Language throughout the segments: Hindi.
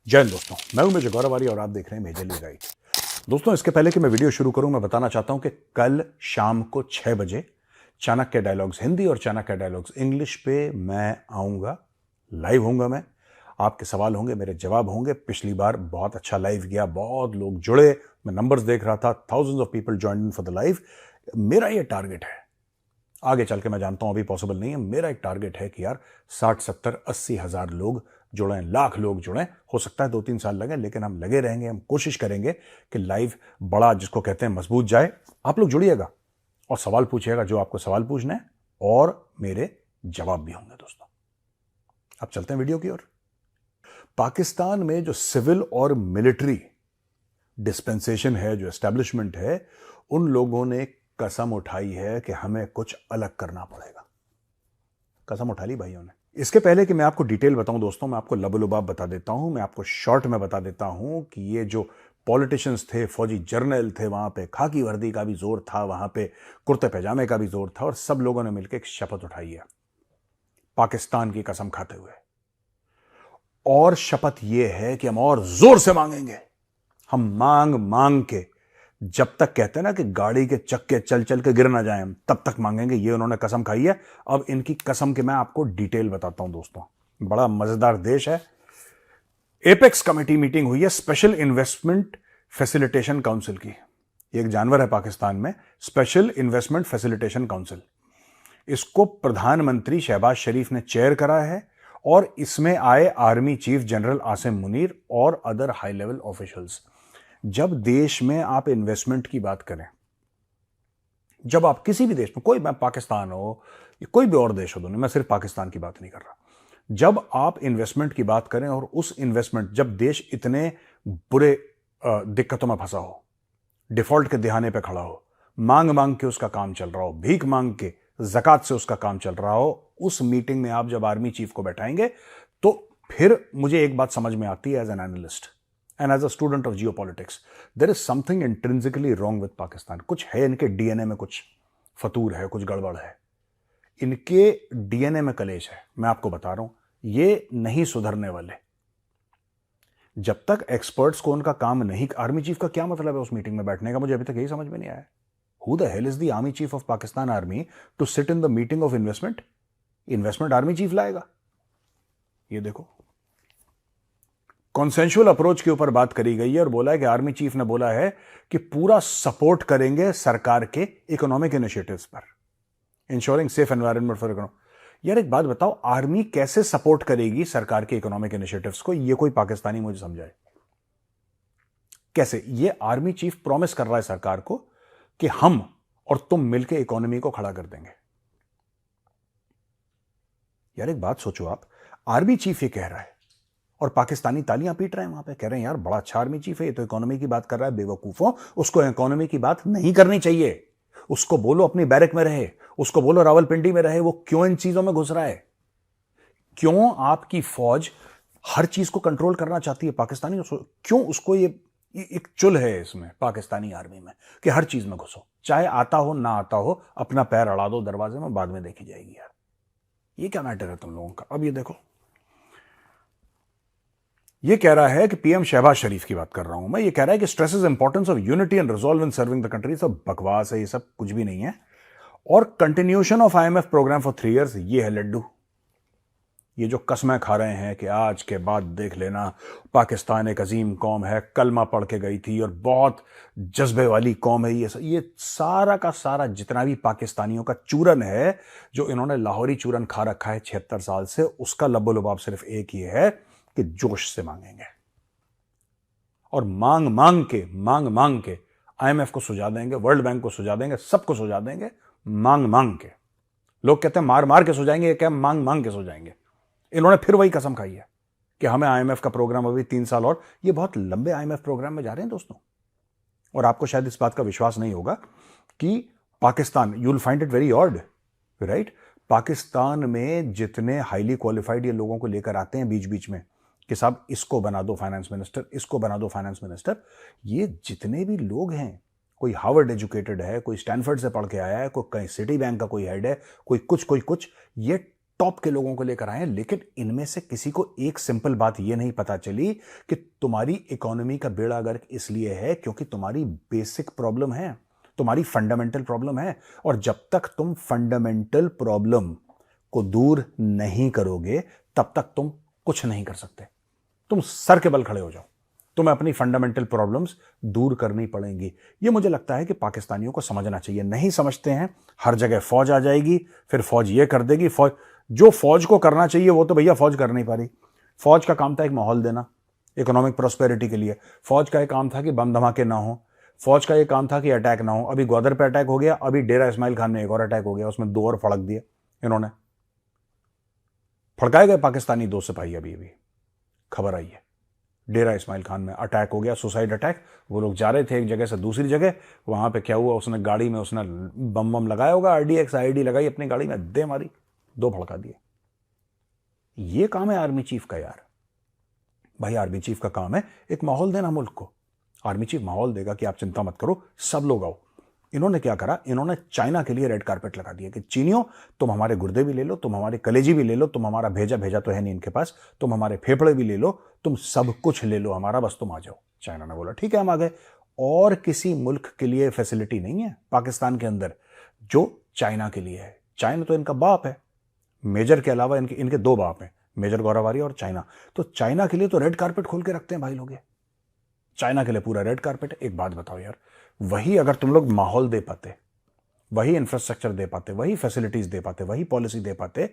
जय हिंद दोस्तों, मैं हूं मेजर गौरवारी और आप देख रहे हैं मेजरली राइट। दोस्तों, इसके पहले कि मैं वीडियो शुरू करूं, मैं बताना चाहता हूं कि कल शाम को 6 बजे चाणक्य डायलॉग्स हिंदी और चाणक्य डायलॉग्स इंग्लिश पे मैं आऊंगा। लाइव होऊंगा मैं। आपके सवाल होंगे, मेरे जवाब होंगे। पिछली बार बहुत अच्छा लाइव गया, बहुत लोग जुड़े। मैं नंबर्स देख रहा था, thousands of people joined in for the live. मेरा ये टारगेट है, आगे चल के मैं जानता हूं अभी पॉसिबल नहीं है, मेरा एक टारगेट है कि यार 60-70-80 हज़ार लोग जुड़ें, लाख लोग जुड़ें। हो सकता है 2-3 साल लगे, लेकिन हम लगे रहेंगे। हम कोशिश करेंगे कि लाइव बड़ा, जिसको कहते हैं, मजबूत जाए। आप लोग जुड़िएगा और सवाल पूछिएगा जो आपको सवाल पूछना है, और मेरे जवाब भी होंगे। दोस्तों, अब चलते हैं वीडियो की ओर। पाकिस्तान में जो सिविल और मिलिट्री डिस्पेंसेशन है, जो एस्टेब्लिशमेंट है, उन लोगों ने कसम उठाई है कि हमें कुछ अलग करना पड़ेगा। कसम उठा ली भाइयों ने। इसके पहले कि मैं आपको डिटेल बताऊं दोस्तों, मैं आपको लबोलुबाब बता देता हूं, मैं आपको शॉर्ट में बता देता हूं कि ये जो पॉलिटिशियंस थे, फौजी जर्नल थे, वहां पे खाकी वर्दी का भी जोर था, वहां पे कुर्ते पैजामे का भी जोर था, और सब लोगों ने मिलकर एक शपथ उठाई है पाकिस्तान की कसम खाते हुए। और शपथ यह है कि हम और जोर से मांगेंगे। हम मांग मांग के, जब तक, कहते हैं ना कि गाड़ी के चक्के चल चल के गिर ना जाए, हम तब तक मांगेंगे। ये उन्होंने कसम खाई है। अब इनकी कसम के मैं आपको डिटेल बताता हूं दोस्तों। बड़ा मजेदार देश है। एपेक्स कमेटी मीटिंग हुई है, स्पेशल इन्वेस्टमेंट फैसिलिटेशन काउंसिल की। एक जानवर है पाकिस्तान में, स्पेशल इन्वेस्टमेंट फैसिलिटेशन काउंसिल। इसको प्रधानमंत्री शहबाज शरीफ ने चेयर करा है, और इसमें आए army chief general Asim Munir और अदर हाई लेवल ऑफिशियल्स। जब देश में आप इन्वेस्टमेंट की बात करें, जब आप किसी भी देश में, कोई, मैं पाकिस्तान हो या कोई भी और देश हो दुनिया में, मैं सिर्फ पाकिस्तान की बात नहीं कर रहा, जब आप इन्वेस्टमेंट की बात करें, और उस इन्वेस्टमेंट, जब देश इतने बुरे दिक्कतों में फंसा हो, डिफॉल्ट के दिहाने पे खड़ा हो, मांग मांग के उसका काम चल रहा हो, भीख मांग के, ज़कात से उसका काम चल रहा हो, उस मीटिंग में आप जब आर्मी चीफ को बैठाएंगे, तो फिर मुझे एक बात समझ में आती है as an analyst and as a student of geopolitics. There is something intrinsically wrong with Pakistan. कुछ है इनके डीएनए में, कुछ फतूर है, कुछ गड़बड़ है। इनके डीएनए में कलेश है। मैं आपको बता रहा हूं, ये नहीं सुधरने वाले जब तक एक्सपर्ट्स को उनका काम नहीं। आर्मी चीफ का क्या मतलब है उस मीटिंग में बैठने का? मुझे अभी तक यही समझ में नहीं आया। Who the hell is the army chief of Pakistan army to sit in the meeting of investment? Investment army chief लाएगा? ये देखो, कॉन्सेंशुअल अप्रोच के ऊपर बात करी गई है, और बोला है कि आर्मी चीफ ने बोला है कि पूरा सपोर्ट करेंगे सरकार के इकोनॉमिक इनिशिएटिव्स पर, ensuring safe environment for economy. यार एक बात बताओ, आर्मी कैसे सपोर्ट करेगी सरकार के इकोनॉमिक इनिशिएटिव्स को? ये कोई पाकिस्तानी मुझे समझाए कैसे? ये आर्मी चीफ प्रॉमिस कर रहा है सरकार को कि हम और तुम मिलकर इकोनॉमी को खड़ा कर देंगे। यार एक बात सोचो आप, आर्मी चीफ ये कह रहा है और पाकिस्तानी तालियां पीट रहे हैं वहां पे, कह रहे हैं यार बड़ा अच्छा आर्मी चीफ है, ये तो इकोनॉमी की बात कर रहा है। बेवकूफों, उसको इकोनॉमी की बात नहीं करनी चाहिए। उसको बोलो अपनी बैरक में रहे, उसको बोलो रावलपिंडी में रहे। वो क्यों इन चीजों में घुस रहा है? क्यों आपकी फौज हर चीज को कंट्रोल करना चाहती है? पाकिस्तानी क्यों, उसको ये एक चुल है इसमें, पाकिस्तानी आर्मी में, कि हर चीज में घुसो, चाहे आता हो ना आता हो, अपना पैर अड़ा दो दरवाजे में, बाद में देखी जाएगी। यार ये क्या मैटर है तुम लोगों का? अब ये देखो, ये कह रहा है कि पीएम शहबाज शरीफ की बात कर रहा हूं मैं, ये कह रहा है कि stresses importance of unity and resolve in serving the country. सब बकवास है, ये सब कुछ भी नहीं है। और continuation of IMF program for 3 years, ये है लड्डू। ये जो कसमें खा रहे हैं कि आज के बाद देख लेना, पाकिस्तान एक अजीम कौम है, कलमा पढ़ के गई थी और बहुत जज्बे वाली कौम है, ये सारा का सारा जितना भी पाकिस्तानियों का चूरन है, जो इन्होंने लाहौरी चूरन खा रखा है 76 साल से, उसका लबोलुबाब सिर्फ एक ही है कि जोश से मांगेंगे, और मांग मांग के आईएमएफ को सुझा देंगे, वर्ल्ड बैंक को सुझा देंगे, सबको सुझा देंगे, मांग मांग के। लोग कहते हैं मार मार के सुझाएंगे, क्या मांग मांग के सुझाएंगे? इन्होंने फिर वही कसम खाई है कि हमें आईएमएफ का प्रोग्राम अभी 3 साल और। ये बहुत लंबे आईएमएफ प्रोग्राम में जा रहे हैं दोस्तों, और आपको शायद इस बात का विश्वास नहीं होगा कि Pakistan, you will find it very odd, right? Pakistan में जितने हाईली क्वालिफाइड ये लोगों को लेकर आते हैं बीच बीच में कि साहब इसको बना दो फाइनेंस मिनिस्टर, इसको बना दो फाइनेंस मिनिस्टर, ये जितने भी लोग हैं, कोई हार्वर्ड एजुकेटेड है, कोई स्टैनफोर्ड से पढ़ के आया है, कोई कहीं सिटी बैंक का कोई हेड है, कोई कुछ, ये टॉप के लोगों को लेकर आए हैं, लेकिन इनमें से किसी को एक सिंपल बात यह नहीं पता चली कि तुम्हारी इकोनॉमी का बेड़ा गर्क इसलिए है क्योंकि तुम्हारी बेसिक प्रॉब्लम है, तुम्हारी फंडामेंटल प्रॉब्लम है। और जब तक तुम फंडामेंटल प्रॉब्लम को दूर नहीं करोगे तब तक तुम कुछ नहीं कर सकते। तुम सर के बल खड़े हो जाओ, तुम्हें अपनी फंडामेंटल प्रॉब्लम्स दूर करनी पड़ेंगी। ये मुझे लगता है कि पाकिस्तानियों को समझना चाहिए। नहीं समझते हैं, हर जगह फौज आ जाएगी, फिर फौज ये कर देगी। फौज जो फौज को करना चाहिए वो तो भैया फौज कर नहीं पा रही। फौज का काम था एक माहौल देना इकोनॉमिक प्रॉस्पेरिटी के लिए। फौज का एक काम था कि बम धमाके ना हो। फौज का एक काम था कि अटैक ना हो। अभी ग्वादर पे अटैक हो गया, अभी डेरा इस्माइल खान में एक और अटैक हो गया, उसमें 2 और फड़क दिए इन्होंने। फड़काए गए पाकिस्तानी 2 सिपाही, अभी खबर आई है। डेरा इस्माइल खान में अटैक हो गया, सुसाइड अटैक। वो लोग जा रहे थे एक जगह से दूसरी जगह, वहां पे क्या हुआ, उसने गाड़ी में उसने बम लगाया होगा, RDX IED लगाई अपनी गाड़ी में, दे मारी, 2 भड़का दिए। ये काम है आर्मी चीफ का यार। भाई आर्मी चीफ का काम है एक माहौल देना मुल्क को। आर्मी चीफ माहौल देगा कि आप चिंता मत करो, सब लोग आओ। इन्होंने क्या करा, इन्होंने चाइना के लिए रेड कारपेट लगा दिया कि चीनियों तुम हमारे गुर्दे भी ले लो, तुम हमारे कलेजी भी ले लो, तुम हमारा भेजा तो है नहीं इनके पास, तुम हमारे फेफड़े भी ले लो, तुम सब कुछ ले लो हमारा, बस तुम आ जाओ। चाइना ने बोला ठीक है हम आ गए। और किसी मुल्क के लिए फैसिलिटी नहीं है पाकिस्तान के अंदर जो चाइना के लिए है। चाइना तो इनका बाप है, मेजर के अलावा इनके 2 बाप हैं, मेजर गौरवारी और चाइना। तो चाइना के लिए तो रेड कारपेट खोल के रखते हैं भाई लोग, चाइना के लिए पूरा रेड कारपेट। एक बात बताओ यार, वही अगर तुम लोग माहौल दे पाते, वही इंफ्रास्ट्रक्चर दे पाते, वही फैसिलिटीज दे पाते, वही पॉलिसी दे पाते,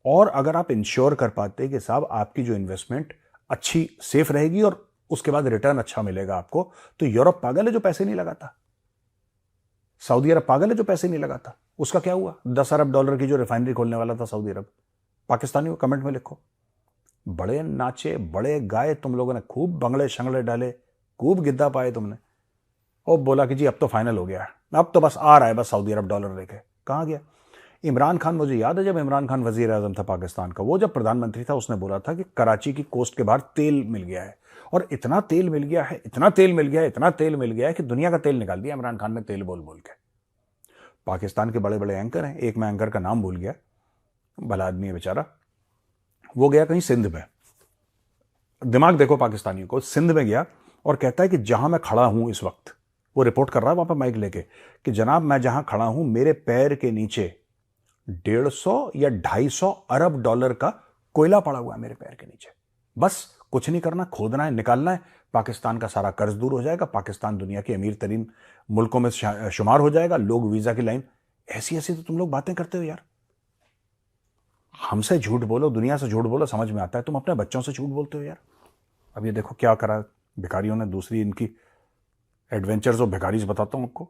और अगर आप इंश्योर कर पाते कि साहब आपकी जो इन्वेस्टमेंट अच्छी सेफ रहेगी और उसके बाद रिटर्न अच्छा मिलेगा आपको, तो यूरोप पागल है जो पैसे नहीं लगाता, सऊदी अरब पागल है जो पैसे नहीं लगाता। उसका क्या हुआ, $10 अरब की जो रिफाइनरी खोलने वाला था सऊदी अरब, पाकिस्तानी को कमेंट में लिखो। बड़े नाचे, बड़े गाए तुम लोगों ने, खूब बंगड़े शंगड़े डाले, खूब गिद्दा पाए तुमने, और बोला कि जी अब तो फाइनल हो गया है, अब तो बस आ रहा है बस सऊदी अरब डॉलर लेके। कहां गया इमरान खान? मुझे याद है जब इमरान खान वजीर आजम था पाकिस्तान का, वो जब प्रधानमंत्री था, उसने बोला था कि कराची की कोस्ट के बाहर तेल मिल गया है, और इतना तेल मिल गया है, इतना तेल मिल गया है, इतना तेल मिल गया है कि दुनिया का तेल निकाल दिया इमरान खान ने, तेल बोल बोल के। पाकिस्तान के बड़े बड़े एंकर हैं, एक मैं एंकर का नाम भूल गया, भला आदमी है बेचारा, वो गया कहीं सिंध में, दिमाग देखो पाकिस्तानियों को, सिंध में गया और कहता है कि जहां मैं खड़ा हूं इस वक्त, वो रिपोर्ट कर रहा है वहां पर माइक लेके कि जनाब मैं जहां खड़ा हूं मेरे पैर के नीचे 150 या 250 अरब डॉलर का कोयला पड़ा हुआ है मेरे पैर के नीचे, बस कुछ नहीं करना, खोदना है, निकालना है, पाकिस्तान का सारा कर्ज दूर हो जाएगा, पाकिस्तान दुनिया के अमीर तरीन मुल्कों में शुमार हो जाएगा, लोग वीजा की लाइन। ऐसी ऐसी तो तुम लोग बातें करते हो यार। हमसे झूठ बोलो, दुनिया से झूठ बोलो, समझ में आता है, तुम अपने बच्चों से झूठ बोलते हो यार। अब ये देखो क्या करा भिखारियों ने, दूसरी इनकी एडवेंचर्स ऑफ भिखारीज बताता हूं आपको।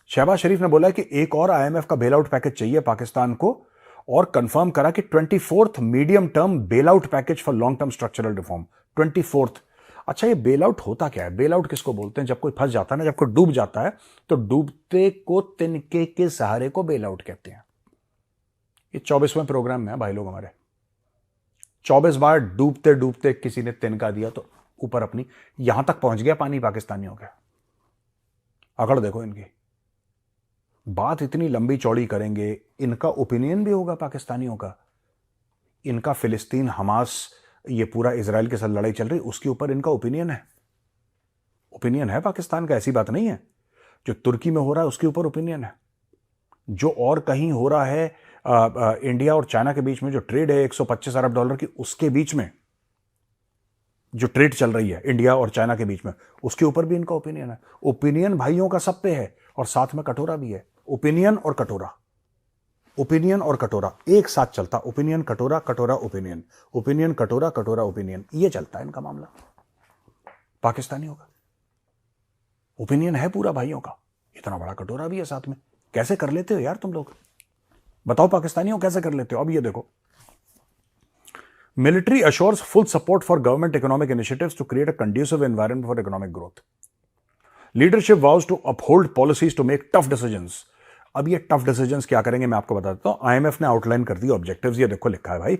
शहबाज शरीफ ने बोला कि एक और IMF का बेल आउट पैकेज चाहिए पाकिस्तान को, और कंफर्म करा कि 24th medium term bail out package for long term structural reform, 24th। अच्छा ये बेल आउट होता क्या है? बेल आउट किसको बोलते हैं? जब कोई फंस जाता है ना, जब कोई डूब जाता है, तो डूबते को तिनके के सहारे को बेल आउट कहते हैं। ये 24वें प्रोग्राम में है भाई लोग हमारे, 24 बार डूबते डूबते किसी ने तिनका दिया तो ऊपर अपनी, यहां तक पहुंच गया पानी पाकिस्तानियों के। अकड़ देखो इनकी, बात इतनी लंबी चौड़ी करेंगे, इनका ओपिनियन भी होगा पाकिस्तानियों का, इनका फिलिस्तीन हमास ये पूरा इजराइल के साथ लड़ाई चल रही, उसके ऊपर इनका ओपिनियन है, ओपिनियन है पाकिस्तान का, ऐसी बात नहीं है। जो तुर्की में हो रहा है उसके ऊपर ओपिनियन है, जो और कहीं हो रहा है इंडिया और चाइना के बीच में जो ट्रेड है 125 अरब डॉलर की, उसके बीच में जो ट्रेड चल रही है इंडिया और चाइना के बीच में, उसके ऊपर भी इनका ओपिनियन है। ओपिनियन भाइयों का सब पे है, और साथ में कटोरा भी है। ओपिनियन और कटोरा, ओपिनियन और कटोरा एक साथ चलता, ओपिनियन कटोरा, कटोरा ओपिनियन, ओपिनियन कटोरा, कटोरा ओपिनियन, ये चलता है इनका मामला पाकिस्तानियों का। ओपिनियन है पूरा भाइयों का, इतना बड़ा कटोरा भी है साथ में। कैसे कर लेते हो यार तुम लोग, बताओ पाकिस्तानियों कैसे कर लेते हो? अब ये देखो, military assures full support for government economic initiatives to create a conducive environment for economic growth. Leadership vows to uphold policies to make tough decisions. अब ये टफ डिसीजंस क्या करेंगे मैं आपको बता देता हूं। IMF ने आउटलाइन कर दिया ऑब्जेक्टिव्स, ये देखो लिखा है भाई,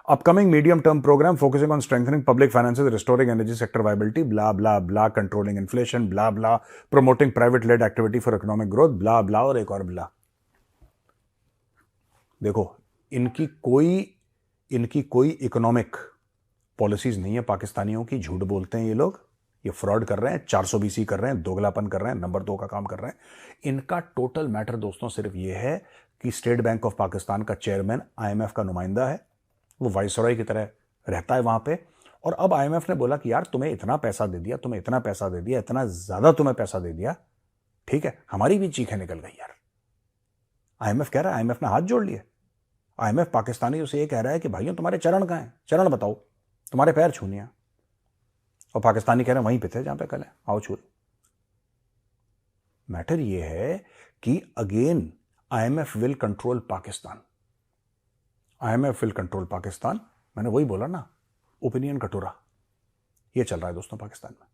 upcoming medium term programme focusing on strengthening public finances, restoring energy sector viability, blah blah blah, controlling inflation, blah blah, promoting private led activity for economic growth, blah blah, और एक और ब्ला। देखो इनकी कोई इकोनॉमिक पॉलिसीज नहीं है पाकिस्तानियों की। झूठ बोलते हैं ये लोग, ये फ्रॉड कर रहे हैं, 420 कर रहे हैं, दोगलापन कर रहे हैं, नंबर 2 का काम कर रहे हैं। इनका टोटल मैटर दोस्तों सिर्फ ये है कि स्टेट बैंक ऑफ पाकिस्तान का चेयरमैन आईएमएफ का नुमाइंदा है, वो वाइसरॉय की तरह रहता है वहां पे। और अब आईएमएफ ने बोला कि यार तुम्हें इतना पैसा दे दिया, तुम्हें इतना पैसा दे दिया, इतना ज्यादा तुम्हें पैसा दे दिया, ठीक है, हमारी भी चीखें निकल गई यार। आईएमएफ कह रहा है, आईएमएफ ने हाथ जोड़ लिए। आईएमएफ पाकिस्तानी उसे ये कह रहा है कि भाइयों तुम्हारे चरण कहां हैं, चरण बताओ, तुम्हारे पैर छूनिया। और पाकिस्तानी कह रहे हैं वहीं पे थे जहां पे कल है, आओ छू। मैटर ये है कि again IMF will control Pakistan. IMF will control Pakistan. मैंने वही बोला ना, ओपिनियन कटोरा, ये चल रहा है दोस्तों पाकिस्तान में।